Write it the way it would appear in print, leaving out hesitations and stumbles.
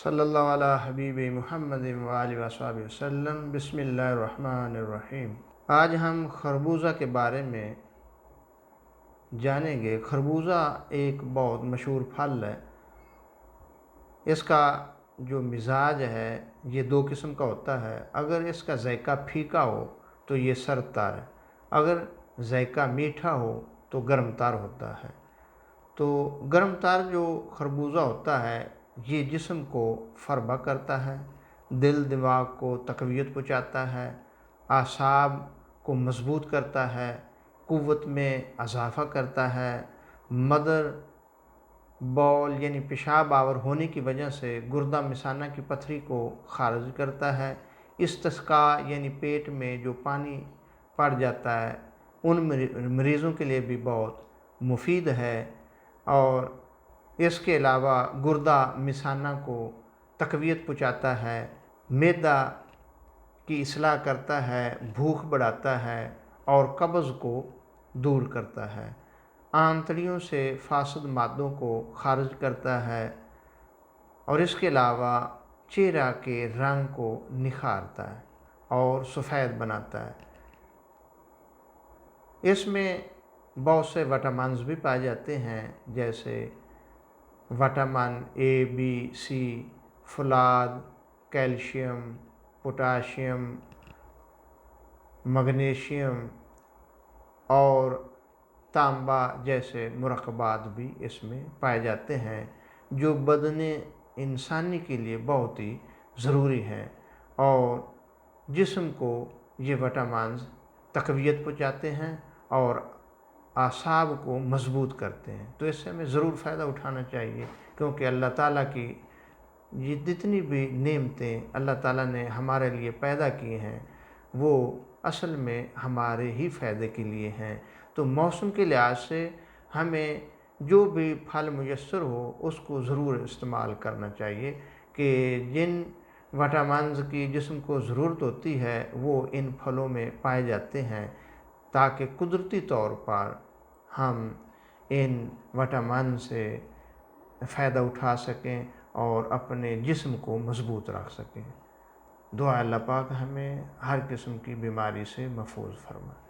صلی اللہ علی حبیب محمد وآلہ وصحبہ وسلم۔ بسم اللہ الرحمن الرحیم۔ آج ہم خربوزہ کے بارے میں جانیں گے۔ خربوزہ ایک بہت مشہور پھل ہے۔ اس کا جو مزاج ہے یہ دو قسم کا ہوتا ہے۔ اگر اس کا ذائقہ پھیکا ہو تو یہ سرد تار ہے، اگر ذائقہ میٹھا ہو تو گرم تار ہوتا ہے۔ تو گرم تار جو خربوزہ ہوتا ہے یہ جسم کو فربہ کرتا ہے، دل دماغ کو تقویت پہنچاتا ہے، اعصاب کو مضبوط کرتا ہے، قوت میں اضافہ کرتا ہے، مدر بول یعنی پیشاب آور ہونے کی وجہ سے گردہ مثانہ کی پتھری کو خارج کرتا ہے، استسقاء یعنی پیٹ میں جو پانی پڑ جاتا ہے ان مریضوں کے لیے بھی بہت مفید ہے، اور اس کے علاوہ گردہ مثانہ کو تقویت پہنچاتا ہے، معدہ کی اصلاح کرتا ہے، بھوک بڑھاتا ہے اور قبض کو دور کرتا ہے، آنتڑیوں سے فاسد مادوں کو خارج کرتا ہے، اور اس کے علاوہ چہرہ کے رنگ کو نکھارتا ہے اور سفید بناتا ہے۔ اس میں بہت سے وٹامنز بھی پائے جاتے ہیں، جیسے وٹامن اے، بی، سی، فولاد، کیلشیم، پوٹاشیم، مگنیشیم اور تانبا جیسے مرکبات بھی اس میں پائے جاتے ہیں، جو بدن انسانی کے لیے بہت ہی ضروری ہیں، اور جسم کو یہ وٹامنز تقویت پہنچاتے ہیں اور اعصاب کو مضبوط کرتے ہیں۔ تو اس سے ہمیں ضرور فائدہ اٹھانا چاہیے، کیونکہ اللہ تعالیٰ کی یہ جتنی بھی نعمتیں اللہ تعالیٰ نے ہمارے لیے پیدا کی ہیں وہ اصل میں ہمارے ہی فائدے کے لیے ہیں۔ تو موسم کے لحاظ سے ہمیں جو بھی پھل میسر ہو اس کو ضرور استعمال کرنا چاہیے، کہ جن وٹامنز کی جسم کو ضرورت ہوتی ہے وہ ان پھلوں میں پائے جاتے ہیں، تاکہ قدرتی طور پر ہم ان وٹامن سے فائدہ اٹھا سکیں اور اپنے جسم کو مضبوط رکھ سکیں۔ دعا اللہ پاک ہمیں ہر قسم کی بیماری سے محفوظ فرمائے۔